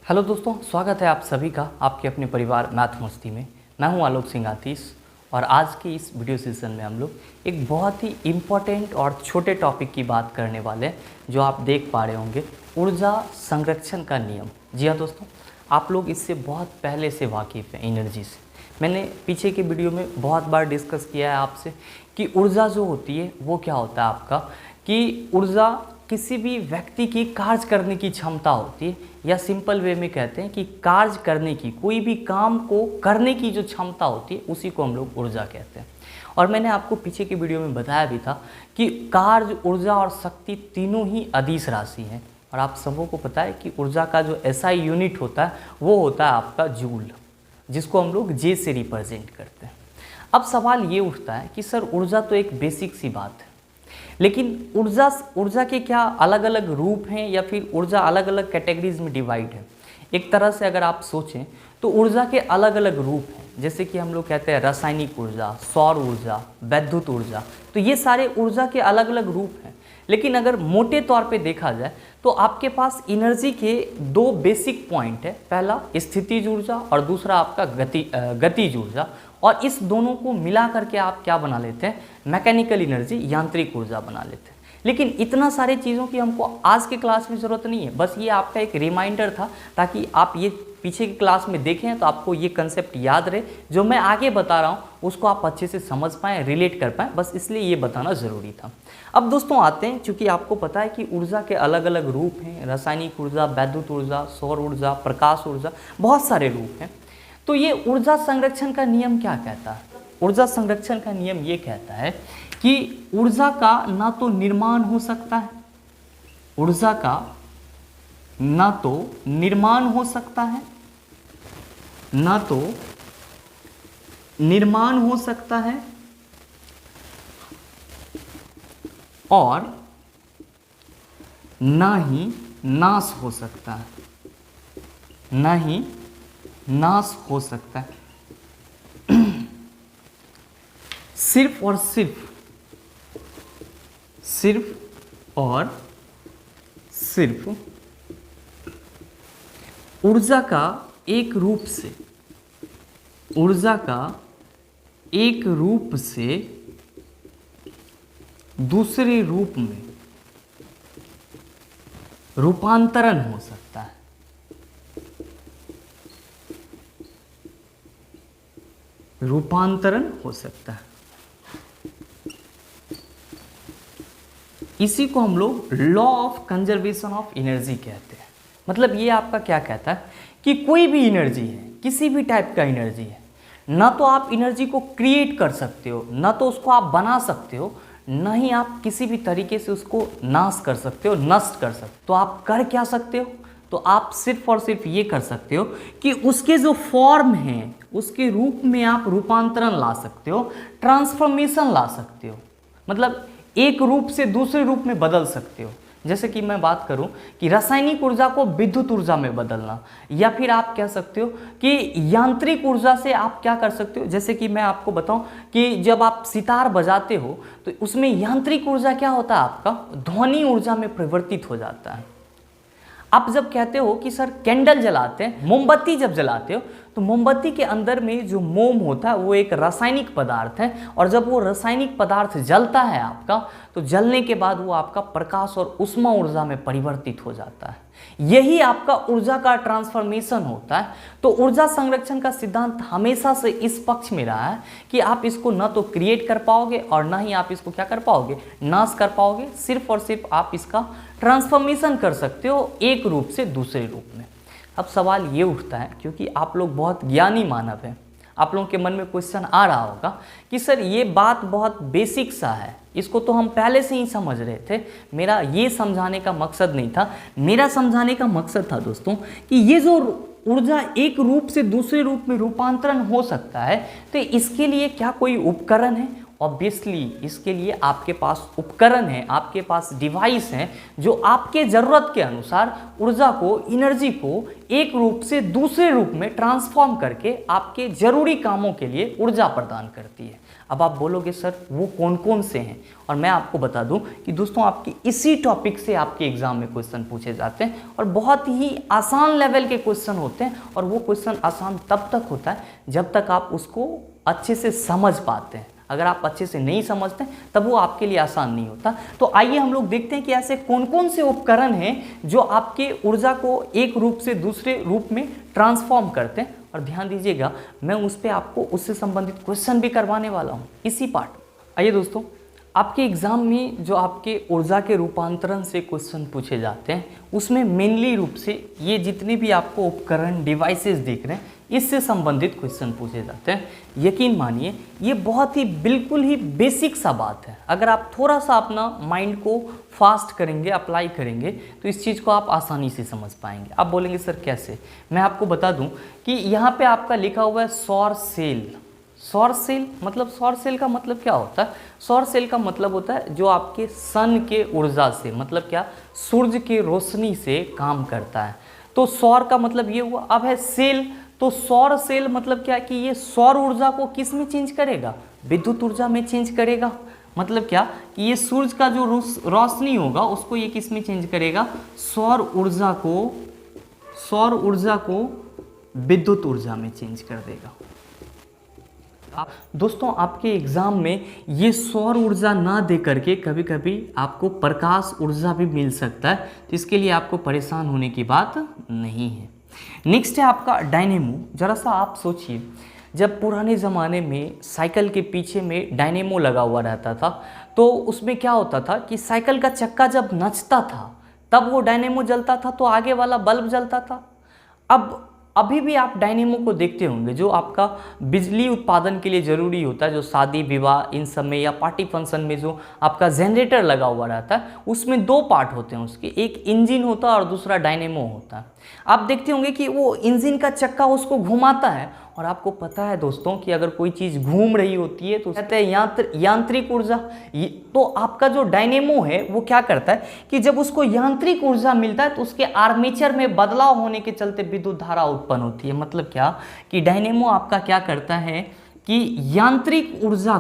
Hello दोस्तों, स्वागत है आप सभी का आपके अपने परिवार मैथ मस्ती में। मैं हूं आलोक सिंह आतीश और आज के इस वीडियो सेशन में हम लोग एक बहुत ही इम्पोर्टेंट और छोटे टॉपिक की बात करने वाले हैं जो आप देख पा रहे होंगे, ऊर्जा संरक्षण का नियम। जी हाँ दोस्तों, आप लोग इससे बहुत पहले से वाकिफ़ हैं एनर्जी से। मैंने पीछे के वीडियो में बहुत बार डिस्कस किया है आपसे कि ऊर्जा जो होती है वो क्या होता है आपका, कि ऊर्जा किसी भी व्यक्ति की कार्य करने की क्षमता होती है, या सिंपल वे में कहते हैं कि कार्य करने की, कोई भी काम को करने की जो क्षमता होती है उसी को हम लोग ऊर्जा कहते हैं। और मैंने आपको पीछे की वीडियो में बताया भी था कि कार्य, ऊर्जा और शक्ति तीनों ही अदिश राशि हैं। और आप सबों को पता है कि ऊर्जा का जो एसआई यूनिट होता है वो होता है आपका जूल, जिसको हम लोग जे से रिप्रेजेंट करते हैं। अब सवाल ये उठता है कि सर ऊर्जा तो एक बेसिक सी बात है, लेकिन ऊर्जा के क्या अलग अलग रूप हैं या फिर ऊर्जा अलग अलग कैटेगरीज में डिवाइड है। एक तरह से अगर आप सोचें तो ऊर्जा के अलग अलग रूप हैं, जैसे कि हम लोग कहते हैं रासायनिक ऊर्जा, सौर ऊर्जा, वैद्युत ऊर्जा। तो ये सारे ऊर्जा के अलग अलग रूप हैं। लेकिन अगर मोटे तौर पे देखा जाए तो आपके पास एनर्जी के दो बेसिक पॉइंट है, पहला स्थितिज ऊर्जा और दूसरा आपका गतिज ऊर्जा। और इस दोनों को मिला करके आप क्या बना लेते हैं, मैकेनिकल एनर्जी, यांत्रिक ऊर्जा बना लेते हैं। लेकिन इतना सारे चीज़ों की हमको आज के क्लास में ज़रूरत नहीं है, बस ये आपका एक रिमाइंडर था ताकि आप ये पीछे की क्लास में देखें तो आपको ये कंसेप्ट याद रहे, जो मैं आगे बता रहा हूँ उसको आप अच्छे से समझ पाएँ, रिलेट कर पाएँ, बस इसलिए ये बताना ज़रूरी था। अब दोस्तों आते हैं, चूँकि आपको पता है कि ऊर्जा के अलग अलग रूप हैं, रासायनिक ऊर्जा, वैद्युत ऊर्जा, सौर ऊर्जा, प्रकाश ऊर्जा, बहुत सारे रूप हैं। तो ये ऊर्जा संरक्षण का नियम क्या कहता है? ऊर्जा संरक्षण का नियम ये कहता है कि ऊर्जा का ना तो निर्माण हो सकता है, ऊर्जा का ना तो निर्माण हो सकता है, ना तो निर्माण हो सकता है, और ना ही नाश हो सकता है, ना ही नाश हो सकता है। सिर्फ और सिर्फ ऊर्जा का एक रूप से, ऊर्जा का एक रूप से दूसरे रूप में रूपांतरण हो सकता है। रूपांतरण हो सकता है। इसी को हम लोग law of conservation of energy कहते हैं। मतलब ये आपका क्या कहता है कि कोई भी एनर्जी है, किसी भी टाइप का एनर्जी है, ना तो आप एनर्जी को क्रिएट कर सकते हो, ना तो उसको आप बना सकते हो, ना ही आप किसी भी तरीके से उसको नाश कर सकते हो, नष्ट कर सकते हो। तो आप कर क्या सकते हो? तो आप सिर्फ और सिर्फ ये कर सकते हो कि उसके जो फॉर्म हैं उसके रूप में आप रूपांतरण ला सकते हो, ट्रांसफॉर्मेशन ला सकते हो। मतलब एक रूप से दूसरे रूप में बदल सकते हो। जैसे कि मैं बात करूं कि रासायनिक ऊर्जा को विद्युत ऊर्जा में बदलना, या फिर आप कह सकते हो कि यांत्रिक ऊर्जा से आप क्या कर सकते हो। जैसे कि मैं आपको बताऊं कि जब आप सितार बजाते हो तो उसमें यांत्रिक ऊर्जा क्या होता है, आपका ध्वनि ऊर्जा में परिवर्तित हो जाता है। आप जब कहते हो कि सर कैंडल जलाते हैं, मोमबत्ती जब जलाते हो, तो मोमबत्ती के अंदर में जो मोम होता है वो एक रासायनिक पदार्थ है, और जब वो रासायनिक पदार्थ जलता है आपका, तो जलने के बाद वो आपका प्रकाश और ऊष्मा ऊर्जा में परिवर्तित हो जाता है। यही आपका ऊर्जा का ट्रांसफॉर्मेशन होता है। तो ऊर्जा संरक्षण का सिद्धांत हमेशा से इस पक्ष में रहा है कि आप इसको न तो क्रिएट कर पाओगे और ना ही आप इसको क्या कर पाओगे, नाश कर पाओगे। सिर्फ और सिर्फ आप इसका ट्रांसफॉर्मेशन कर सकते हो एक रूप से दूसरे रूप में। अब सवाल ये उठता है, क्योंकि आप लोग बहुत ज्ञानी मानव हैं, आप लोगों के मन में क्वेश्चन आ रहा होगा कि सर ये बात बहुत बेसिक सा है, इसको तो हम पहले से ही समझ रहे थे। मेरा ये समझाने का मकसद नहीं था, मेरा समझाने का मकसद था दोस्तों कि ये जो ऊर्जा एक रूप से दूसरे रूप में रूपांतरण हो सकता है, तो इसके लिए क्या कोई उपकरण है ऑब्वियसली इसके लिए आपके पास उपकरण है, आपके पास डिवाइस हैं जो आपके ज़रूरत के अनुसार ऊर्जा को, एनर्जी को एक रूप से दूसरे रूप में ट्रांसफॉर्म करके आपके ज़रूरी कामों के लिए ऊर्जा प्रदान करती है। अब आप बोलोगे सर वो कौन कौन से हैं, और मैं आपको बता दूं कि दोस्तों आपके इसी टॉपिक से आपके एग्जाम में क्वेश्चन पूछे जाते हैं और बहुत ही आसान लेवल के क्वेश्चन होते हैं। और वो क्वेश्चन आसान तब तक होता है जब तक आप उसको अच्छे से समझ पाते हैं। अगर आप अच्छे से नहीं समझते तब वो आपके लिए आसान नहीं होता। तो आइए हम लोग देखते हैं कि ऐसे कौन कौन से उपकरण हैं जो आपके ऊर्जा को एक रूप से दूसरे रूप में ट्रांसफॉर्म करते हैं। और ध्यान दीजिएगा, मैं उस पर आपको उससे संबंधित क्वेश्चन भी करवाने वाला हूँ इसी पार्ट। आइए दोस्तों, आपके एग्ज़ाम में जो आपके ऊर्जा के रूपांतरण से क्वेश्चन पूछे जाते हैं उसमें मेनली रूप से ये जितने भी आपको उपकरण, डिवाइसेस दिख रहे हैं, इससे संबंधित क्वेश्चन पूछे जाते हैं। यकीन मानिए ये बहुत ही बिल्कुल ही बेसिक सा बात है। अगर आप थोड़ा सा अपना माइंड को फास्ट करेंगे, अप्लाई करेंगे, तो इस चीज़ को आप आसानी से समझ पाएंगे। आप बोलेंगे सर कैसे? मैं आपको बता दूं कि यहाँ पे आपका लिखा हुआ है सौर सेल। सौर सेल मतलब, सौर सेल का मतलब क्या होता है? सौर सेल का मतलब होता है जो आपके सन के ऊर्जा से, मतलब क्या, सूर्य की रोशनी से काम करता है। तो सौर का मतलब ये हुआ। अब है सेल, तो सौर सेल मतलब क्या कि ये सौर ऊर्जा को किस में चेंज करेगा? विद्युत ऊर्जा में चेंज करेगा। मतलब क्या कि ये सूर्य का जो रोशनी होगा उसको ये किस में चेंज करेगा? सौर ऊर्जा को विद्युत ऊर्जा में चेंज कर देगा। दोस्तों आपके एग्जाम में ये सौर ऊर्जा ना दे करके कभी कभी आपको प्रकाश ऊर्जा भी मिल सकता है, तो इसके लिए आपको परेशान होने की बात नहीं है। नेक्स्ट है आपका डायनेमो। जरा सा आप सोचिए, जब पुराने ज़माने में साइकिल के पीछे में डायनेमो लगा हुआ रहता था तो उसमें क्या होता था कि साइकिल का चक्का जब नचता था तब वो डायनेमो जलता था, तो आगे वाला बल्ब जलता था। अभी भी आप डायनेमो को देखते होंगे जो आपका बिजली उत्पादन के लिए ज़रूरी होता है, जो शादी विवाह इन सब में या पार्टी फंक्शन में जो आपका जनरेटर लगा हुआ रहता है, उसमें दो पार्ट होते हैं उसके, एक इंजन होता है और दूसरा डायनेमो होता है। आप देखते होंगे कि वो इंजन का चक्का उसको घुमाता है, और आपको पता है दोस्तों कि अगर कोई चीज़ घूम रही होती है तो कहते हैं यांत्रिक ऊर्जा। तो आपका जो डायनेमो है वो क्या करता है कि जब उसको यांत्रिक ऊर्जा मिलता है तो उसके आर्मेचर में बदलाव होने के चलते विद्युत धारा उत्पन्न होती है। मतलब क्या कि डायनेमो आपका क्या करता है कि यांत्रिक ऊर्जा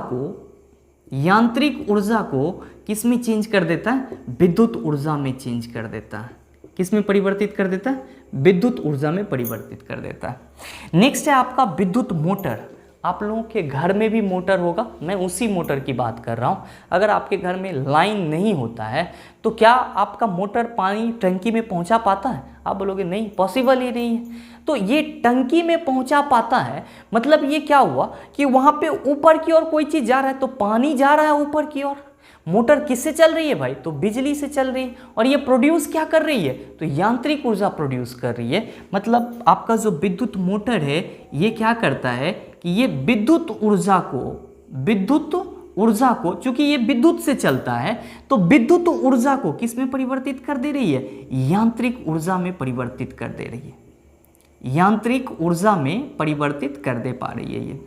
को किस में चेंज कर देता है? विद्युत ऊर्जा में चेंज कर देता है। किस में परिवर्तित कर देता है? विद्युत ऊर्जा में परिवर्तित कर देता है। नेक्स्ट है आपका विद्युत मोटर। आप लोगों के घर में भी मोटर होगा, मैं उसी मोटर की बात कर रहा हूँ। अगर आपके घर में लाइन नहीं होता है तो क्या आपका मोटर पानी टंकी में पहुँचा पाता है? आप बोलोगे नहीं, पॉसिबल ही नहीं है। तो ये टंकी में पहुँचा पाता है, मतलब ये क्या हुआ कि वहाँ पे ऊपर की ओर कोई चीज़ जा रहा है, तो पानी जा रहा है ऊपर की ओर। मोटर किससे चल रही है भाई? तो बिजली से चल रही है। और ये प्रोड्यूस क्या कर रही है? तो यांत्रिक ऊर्जा प्रोड्यूस कर रही है। मतलब आपका जो विद्युत मोटर है ये क्या करता है कि ये विद्युत ऊर्जा को चूंकि ये विद्युत से चलता है तो विद्युत ऊर्जा को किस में परिवर्तित कर दे रही है? यांत्रिक ऊर्जा में परिवर्तित कर दे रही है। यांत्रिक ऊर्जा में परिवर्तित कर दे पा रही है ये।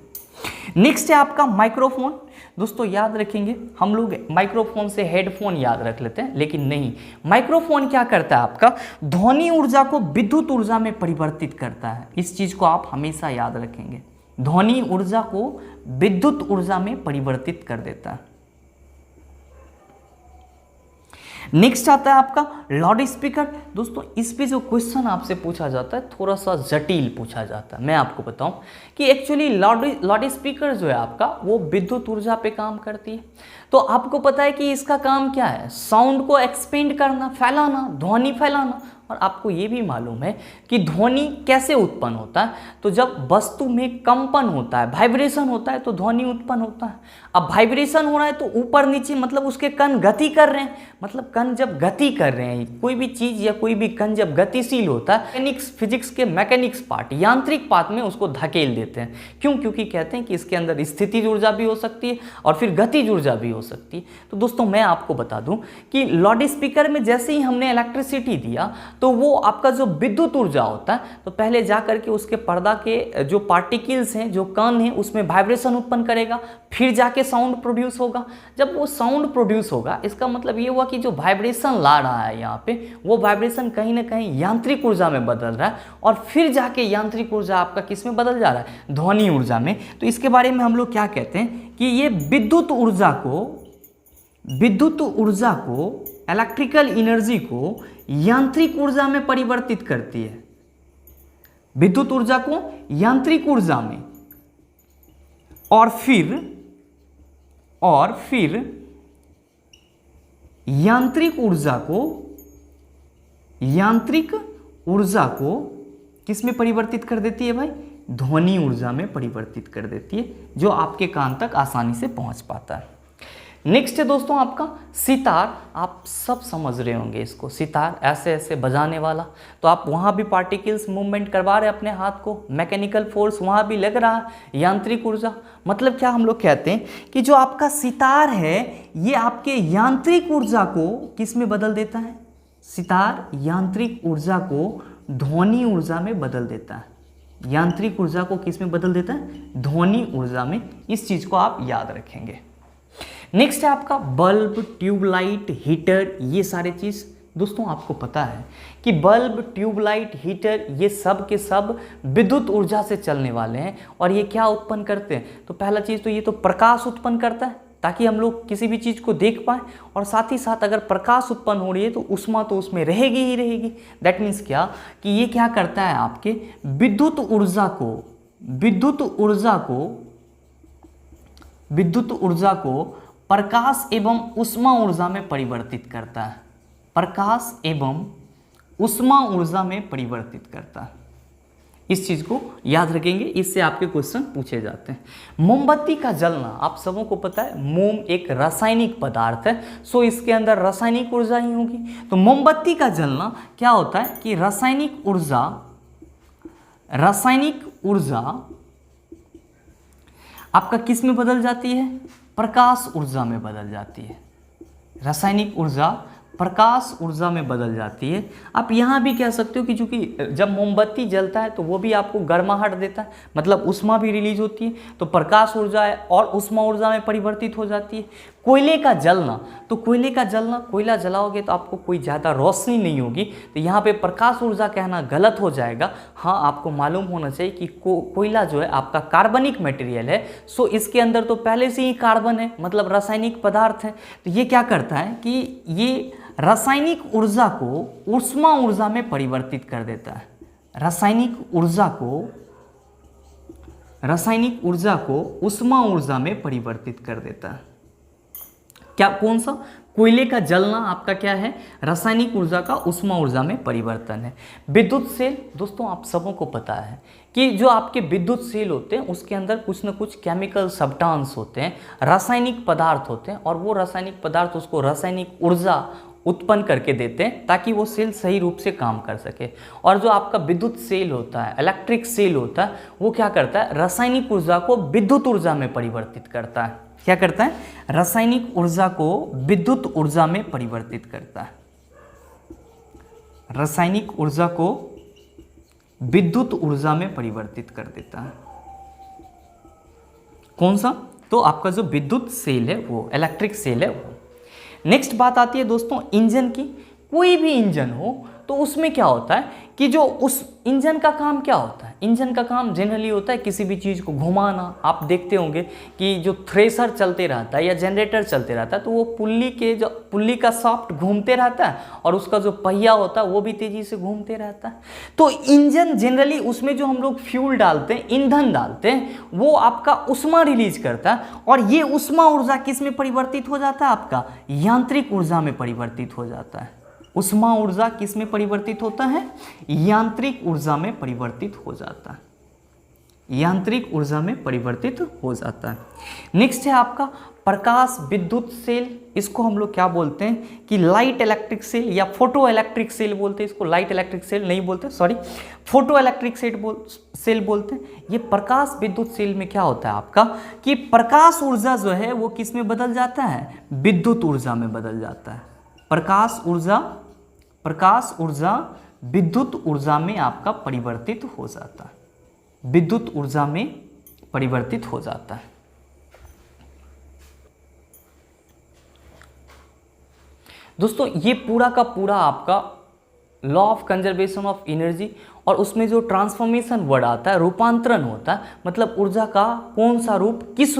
नेक्स्ट है आपका माइक्रोफोन। दोस्तों याद रखेंगे, हम लोग माइक्रोफोन से हेडफोन याद रख लेते हैं, लेकिन नहीं, माइक्रोफोन क्या करता है? आपका ध्वनि ऊर्जा को विद्युत ऊर्जा में परिवर्तित करता है। इस चीज को आप हमेशा याद रखेंगे, ध्वनि ऊर्जा को विद्युत ऊर्जा में परिवर्तित कर देता है। नेक्स्ट आता है आपका लाउड स्पीकर। दोस्तों इस पे जो क्वेश्चन आपसे पूछा जाता है थोड़ा सा जटिल पूछा जाता है। मैं आपको बताऊं कि एक्चुअली लाउड स्पीकर जो है आपका वो विद्युत ऊर्जा पे काम करती है। तो आपको पता है कि इसका काम क्या है? साउंड को एक्सपेंड करना, फैलाना, ध्वनि फैलाना। और आपको ये भी मालूम है कि ध्वनि कैसे उत्पन्न होता है? तो जब वस्तु में कंपन होता है, वाइब्रेशन होता है, तो ध्वनि उत्पन्न होता है। अब वाइब्रेशन हो रहा है तो ऊपर नीचे, मतलब उसके कण गति कर रहे हैं। मतलब कण जब गति कर रहे हैं, कोई भी चीज या कोई भी कण जब गतिशील होता है, फिजिक्स के मैकेनिक्स पार्ट, यांत्रिक पार्ट में उसको धकेल देते हैं। क्यों? क्योंकि कहते हैं कि इसके अंदर स्थितिज ऊर्जा भी हो सकती है और फिर गतिज ऊर्जा भी हो सकती है। तो दोस्तों मैं आपको बता दूं कि लाउड स्पीकर में जैसे ही हमने इलेक्ट्रिसिटी दिया तो वो आपका जो विद्युत ऊर्जा होता है तो पहले जा करके उसके पर्दा के जो पार्टिकल्स हैं, जो कण हैं, उसमें वाइब्रेशन उत्पन्न करेगा, फिर जाके साउंड प्रोड्यूस होगा। जब वो साउंड प्रोड्यूस होगा इसका मतलब ये हुआ कि जो वाइब्रेशन ला रहा है यहाँ पे, वो वाइब्रेशन कहीं ना कहीं यांत्रिक ऊर्जा में बदल रहा है, और फिर जाके यांत्रिक ऊर्जा आपका किस में बदल जा रहा है? ध्वनि ऊर्जा में। तो इसके बारे में हम लोग क्या कहते हैं कि ये विद्युत ऊर्जा को इलेक्ट्रिकल एनर्जी को यांत्रिक ऊर्जा में परिवर्तित करती है। विद्युत ऊर्जा को यांत्रिक ऊर्जा में, और फिर यांत्रिक ऊर्जा को किस में परिवर्तित कर देती है भाई? ध्वनि ऊर्जा में परिवर्तित कर देती है, जो आपके कान तक आसानी से पहुंच पाता है। नेक्स्ट है दोस्तों आपका सितार। आप सब समझ रहे होंगे इसको, सितार ऐसे ऐसे बजाने वाला। तो आप वहाँ भी पार्टिकल्स मूवमेंट करवा रहे हैं अपने हाथ को, मैकेनिकल फोर्स वहाँ भी लग रहा है, यांत्रिक ऊर्जा। मतलब क्या हम लोग कहते हैं कि जो आपका सितार है ये आपके यांत्रिक ऊर्जा को किस में बदल देता है? सितार यांत्रिक ऊर्जा को ध्वनि ऊर्जा में बदल देता है। यांत्रिक ऊर्जा को किस में बदल देता है? ध्वनि ऊर्जा में। इस चीज को आप याद रखेंगे। नेक्स्ट है आपका बल्ब, ट्यूबलाइट, हीटर। ये सारे चीज दोस्तों आपको पता है कि बल्ब, ट्यूबलाइट, हीटर ये सब के सब विद्युत ऊर्जा से चलने वाले हैं। और ये क्या उत्पन्न करते हैं? तो पहला चीज तो ये तो प्रकाश उत्पन्न करता है, ताकि हम लोग किसी भी चीज़ को देख पाएँ, और साथ ही साथ अगर प्रकाश उत्पन्न हो रही है तो ऊष्मा तो उसमें रहेगी ही रहेगी। दैट मीन्स क्या कि ये क्या करता है? आपके विद्युत ऊर्जा को प्रकाश एवं ऊष्मा ऊर्जा में परिवर्तित करता है। प्रकाश एवं ऊष्मा ऊर्जा में परिवर्तित करता है। इस चीज को याद रखेंगे, इससे आपके क्वेश्चन पूछे जाते हैं। मोमबत्ती का जलना, आप सबों को पता है मोम एक रासायनिक पदार्थ है, सो इसके अंदर रासायनिक ऊर्जा ही होगी। तो मोमबत्ती का जलना क्या होता है कि रासायनिक ऊर्जा आपका किस में बदल जाती है? प्रकाश ऊर्जा में बदल जाती है। रासायनिक ऊर्जा प्रकाश ऊर्जा में बदल जाती है। आप यहाँ भी कह सकते हो कि चूंकि जब मोमबत्ती जलता है तो वो भी आपको गर्माहट देता है, मतलब ऊष्मा भी रिलीज होती है, तो प्रकाश ऊर्जा है और ऊष्मा ऊर्जा में परिवर्तित हो जाती है। कोयले का जलना, तो कोयला जलाओगे तो आपको कोई ज़्यादा रोशनी नहीं होगी, तो यहाँ पे प्रकाश ऊर्जा कहना गलत हो जाएगा। हाँ, आपको मालूम होना चाहिए कि कोयला जो है आपका कार्बनिक मटेरियल है, सो इसके अंदर तो पहले से ही कार्बन है, मतलब रासायनिक पदार्थ है। तो ये क्या करता है कि ये रासायनिक ऊर्जा को ऊष्मा ऊर्जा में परिवर्तित कर देता है। रासायनिक ऊर्जा को ऊष्मा ऊर्जा में परिवर्तित कर देता है। क्या? कौन सा? कोयले का जलना आपका क्या है? रासायनिक ऊर्जा का ऊष्मा ऊर्जा में परिवर्तन है। विद्युत सेल, दोस्तों आप सबों को पता है कि जो आपके विद्युत सेल होते हैं उसके अंदर कुछ न कुछ केमिकल सब्सटेंस होते हैं, रासायनिक पदार्थ होते हैं, और वो रासायनिक पदार्थ उसको रासायनिक ऊर्जा उत्पन्न करके देते हैं ताकि वो सेल सही रूप से काम कर सके। और जो आपका विद्युत सेल होता है, इलेक्ट्रिक सेल होता है, वो क्या करता है? रासायनिक ऊर्जा को विद्युत ऊर्जा में परिवर्तित करता है। क्या करता है? रासायनिक ऊर्जा को विद्युत ऊर्जा में परिवर्तित करता है। रासायनिक ऊर्जा को विद्युत ऊर्जा में परिवर्तित कर देता है। कौन सा? तो आपका जो विद्युत सेल है वो, इलेक्ट्रिक सेल है वो। नेक्स्ट बात आती है दोस्तों इंजन की। कोई भी इंजन हो तो उसमें क्या होता है कि जो उस इंजन का काम क्या होता है? इंजन का काम जनरली होता है किसी भी चीज़ को घुमाना। आप देखते होंगे कि जो थ्रेसर चलते रहता है या जनरेटर चलते रहता है तो वो पुल्ली का शाफ्ट घूमते रहता है और उसका जो पहिया होता है वो भी तेज़ी से घूमते रहता है। तो इंजन जनरली उसमें जो हम लोग फ्यूल डालते हैं, ईंधन डालते हैं, वो आपका ऊष्मा रिलीज करता है, और ये ऊष्मा ऊर्जा किस में परिवर्तित हो जाता है? आपका यांत्रिक ऊर्जा में परिवर्तित हो जाता है। ऊष्मा ऊर्जा किस में परिवर्तित होता है? यांत्रिक ऊर्जा में परिवर्तित हो जाता है। यांत्रिक ऊर्जा में परिवर्तित हो जाता है। नेक्स्ट है आपका प्रकाश विद्युत सेल। इसको हम लोग क्या बोलते हैं कि लाइट इलेक्ट्रिक सेल या फोटो इलेक्ट्रिक सेल बोलते हैं। इसको लाइट इलेक्ट्रिक सेल नहीं बोलते, सॉरी, फोटो इलेक्ट्रिक सेल बोलते हैं। ये प्रकाश विद्युत सेल में क्या होता है आपका कि प्रकाश ऊर्जा जो है वो किस में बदल जाता है? विद्युत ऊर्जा में बदल जाता है। प्रकाश ऊर्जा विद्युत ऊर्जा में आपका परिवर्तित हो जाता है, विद्युत ऊर्जा में परिवर्तित हो जाता है। दोस्तों ये पूरा का पूरा आपका law of conservation of energy, और उसमें जो ट्रांसफॉर्मेशन वर्ड आता है, रूपांतरण होता है, मतलब ऊर्जा का कौन सा रूप किस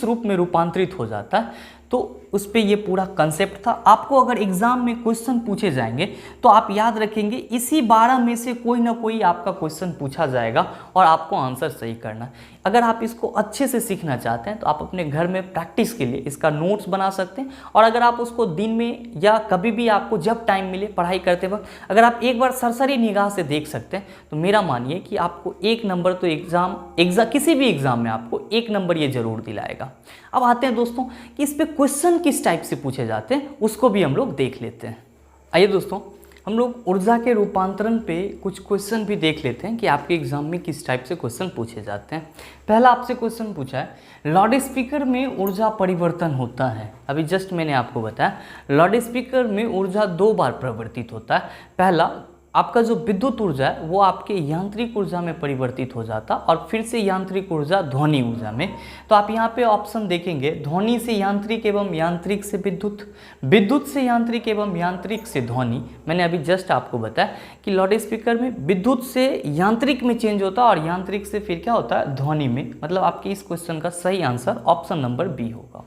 रूप में रूपांतरित हो जाता है, तो उस पर ये पूरा कंसेप्ट था। आपको अगर एग्जाम में क्वेश्चन पूछे जाएंगे तो आप याद रखेंगे इसी 12 में से कोई ना कोई आपका क्वेश्चन पूछा जाएगा और आपको आंसर सही करना है। अगर आप इसको अच्छे से सीखना चाहते हैं तो आप अपने घर में प्रैक्टिस के लिए इसका नोट्स बना सकते हैं, और अगर आप उसको दिन में या कभी भी आपको जब टाइम मिले पढ़ाई करते वक्त अगर आप एक बार सरसरी निगाह से देख सकते हैं तो मेरा मानिए कि आपको 1 नंबर तो एग्जाम किसी भी एग्जाम में आपको 1 नंबर ये जरूर दिलाएगा। अब आते हैं दोस्तों कि इस पे क्वेश्चन किस टाइप से पूछे जाते हैं, उसको भी हम लोग देख लेते हैं। आइए दोस्तों हम लोग ऊर्जा के रूपांतरण पे कुछ क्वेश्चन भी देख लेते हैं कि आपके एग्जाम में किस टाइप से क्वेश्चन पूछे जाते हैं। पहला आपसे क्वेश्चन पूछा है, लाउड स्पीकर में ऊर्जा परिवर्तन होता है। अभी जस्ट मैंने आपको बताया लाउड स्पीकर में ऊर्जा 2 बार परिवर्तित होता है। पहला आपका जो विद्युत ऊर्जा है वो आपके यांत्रिक ऊर्जा में परिवर्तित हो जाता, और फिर से यांत्रिक ऊर्जा ध्वनि ऊर्जा में। तो आप यहाँ पे ऑप्शन देखेंगे, ध्वनि से यांत्रिक एवं यांत्रिक से विद्युत, विद्युत से यांत्रिक एवं यांत्रिक से ध्वनि। मैंने अभी जस्ट आपको बताया कि लाउड स्पीकर में विद्युत से यांत्रिक में चेंज होता है और यांत्रिक से फिर क्या होता है, ध्वनि में। मतलब आपके इस क्वेश्चन का सही आंसर ऑप्शन नंबर बी होगा।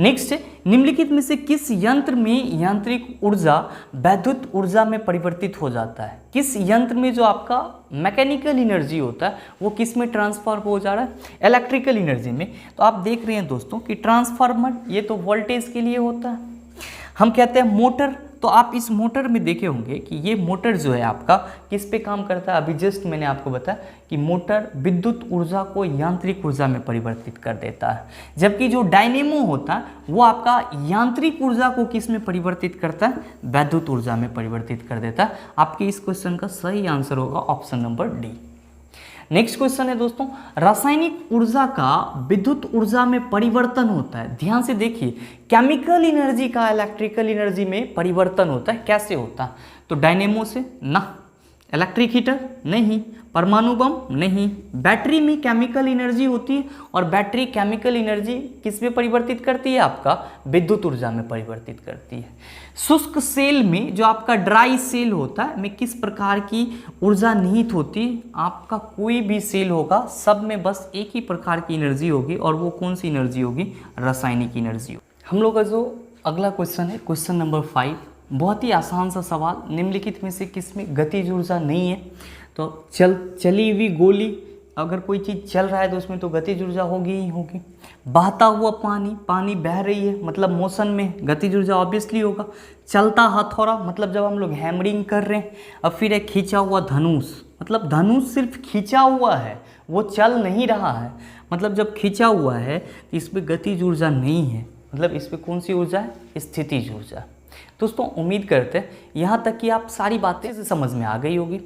नेक्स्ट है, निम्नलिखित में से किस यंत्र में यांत्रिक ऊर्जा वैद्युत ऊर्जा में परिवर्तित हो जाता है? किस यंत्र में जो आपका मैकेनिकल एनर्जी होता है वो किस में ट्रांसफर हो जा रहा है? इलेक्ट्रिकल एनर्जी में। तो आप देख रहे हैं दोस्तों कि ट्रांसफार्मर ये तो वोल्टेज के लिए होता है, हम कहते हैं मोटर। तो आप इस मोटर में देखे होंगे कि ये मोटर जो है आपका किस पे काम करता है। अभी जस्ट मैंने आपको बताया कि मोटर विद्युत ऊर्जा को यांत्रिक ऊर्जा में परिवर्तित कर देता है, जबकि जो डायनेमो होता है वो आपका यांत्रिक ऊर्जा को किस में परिवर्तित करता है, वैद्युत ऊर्जा में परिवर्तित कर देता है। आपके इस क्वेश्चन का सही आंसर होगा option number D. Next question है दोस्तों, रासायनिक ऊर्जा का विद्युत ऊर्जा में परिवर्तन होता है। ध्यान से देखिए, केमिकल एनर्जी का इलेक्ट्रिकल एनर्जी में परिवर्तन होता है, कैसे होता है? तो डायनेमो से ना, इलेक्ट्रिक हीटर नहीं, परमाणु बम नहीं, बैटरी में केमिकल एनर्जी होती है और बैटरी केमिकल एनर्जी किस में परिवर्तित करती है, आपका विद्युत ऊर्जा में परिवर्तित करती है। शुष्क सेल में जो आपका ड्राई सेल होता है में किस प्रकार की ऊर्जा निहित होती है? आपका कोई भी सेल होगा सब में बस एक ही प्रकार की एनर्जी होगी, और वो कौन सी एनर्जी होगी? रासायनिक एनर्जी होगी। हम लोग का जो अगला क्वेश्चन है क्वेश्चन नंबर 5, बहुत ही आसान सा सवाल, निम्नलिखित में से किस में गतिज ऊर्जा नहीं है? तो चली हुई गोली, अगर कोई चीज़ चल रहा है तो उसमें तो गतिज ऊर्जा होगी ही होगी। बहता हुआ पानी बह रही है मतलब मोशन में, गतिज ऊर्जा ऑब्वियसली होगा। चलता हथौड़ा मतलब जब हम लोग हैमरिंग कर रहे हैं। अब फिर एक खींचा हुआ धनुष, मतलब धनुष सिर्फ खींचा हुआ है, वो चल नहीं रहा है, मतलब जब खींचा हुआ है तो इसमें गतिज ऊर्जा नहीं है, मतलब इसमें कौन सी ऊर्जा है? स्थितिज ऊर्जा। दोस्तों उम्मीद करते हैं यहाँ तक कि आप सारी बातें से समझ में आ गई होगी,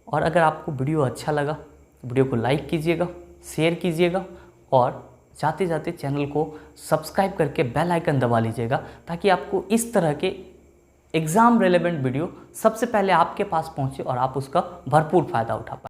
और अगर आपको वीडियो अच्छा लगा तो वीडियो को लाइक कीजिएगा, शेयर कीजिएगा, और जाते जाते चैनल को सब्सक्राइब करके बेल आइकन दबा लीजिएगा, ताकि आपको इस तरह के एग्ज़ाम रेलेवेंट वीडियो सबसे पहले आपके पास पहुँचे और आप उसका भरपूर फ़ायदा उठा पाएँ।